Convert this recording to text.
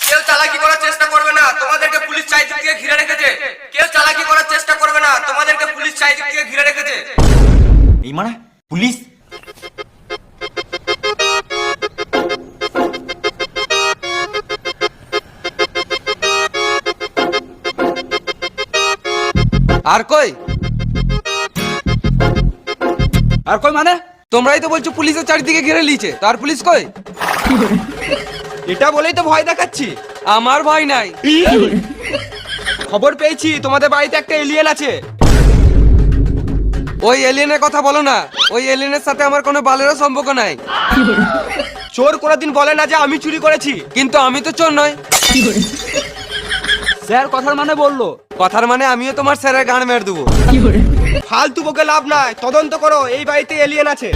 কেউ চালাকি করার চেষ্টা করবে না, তোমাদেরকে পুলিশ চারিদিক থেকে ঘিরে রেখেছে। কেউ চালাকি করার চেষ্টা করবে না, তোমাদেরকে পুলিশ চারিদিক থেকে ঘিরে রেখেছে। এই মানে পুলিশ? আর কই মানে তোমরাই তো বলছো পুলিশের চারিদিকে ঘিরে লিয়েছে, তার পুলিশ কই? এটা বলেই তো ভয় দেখাচ্ছি। আমার ভয় নাই। খবর পেয়েছি তোমাদের বাড়িতে একটা এলিয়েন আছে। ওই এলিয়েনের কথা বলো না, ওই এলিয়েনের সাথে আমার কোনো বালেরও সম্পর্ক নাই। চোর কোনোদিন বলে না যে আমি চুরি করেছি। কিন্তু আমি তো চোর নই। স্যার কথার মানে বললো। কথার মানে আমিও তোমার স্যারের গান মেরে দেবো। ফালতু বকে লাভ নাই, তদন্ত করো, এই বাড়িতে এলিয়েন আছে।